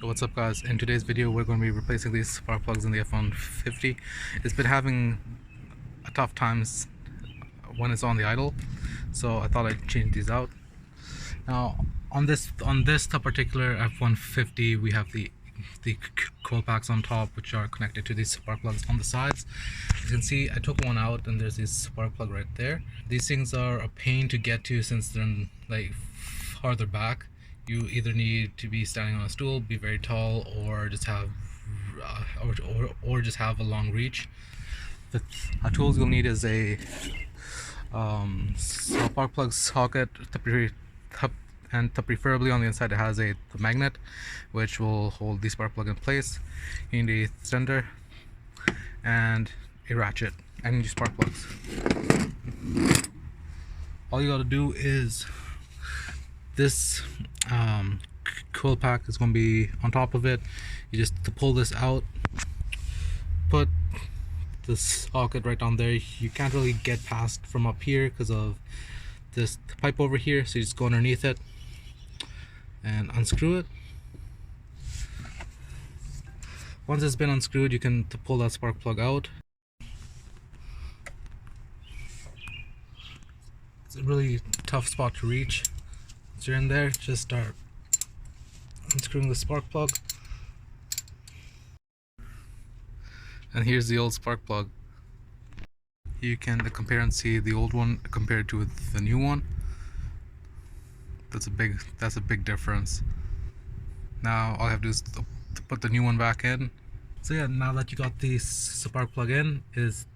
What's up guys, in today's video we're going to be replacing these spark plugs in the F150. It's been having a tough times when it's on the idle, so I thought I'd change these out. Now on this particular F150 we have the coil packs on top, which are connected to these spark plugs on the sides. As you can see, I took one out and there's this spark plug right there. These things are a pain to get to since they're like farther back. You either need to be standing on a stool, be very tall, or just have just have a long reach. The tools you'll need is a spark plug socket, and preferably on the inside it has a magnet which will hold the spark plug in place. You need a extender and a ratchet and your spark plugs. All you gotta do is this coil pack is going to be on top of it. You just to pull this out, put the socket right down there. You can't really get past from up here because of this pipe over here, so you just go underneath it and unscrew it. Once it's been unscrewed, you can pull that spark plug out. It's a really tough spot to reach. Once you're in there, just start unscrewing the spark plug. And here's the old spark plug. You can compare and see the old one compared to the new one. That's a big difference. Now all I have to do is to put the new one back in. So yeah, now that you got the spark plug in, it's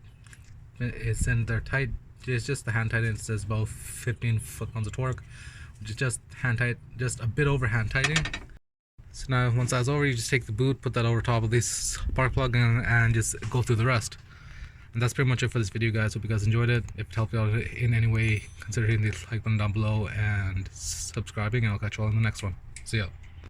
in there tight. It's just the hand tight. It says about 15 foot-pounds of torque, which is just hand tight, just a bit over hand tightening. So now once that's over, you just take the boot, put that over top of this spark plug, and just go through the rest. And that's pretty much it for this video, guys. Hope you guys enjoyed it. If it helped you out in any way, consider hitting the like button down below and subscribing, and I'll catch you all in the next one. See ya.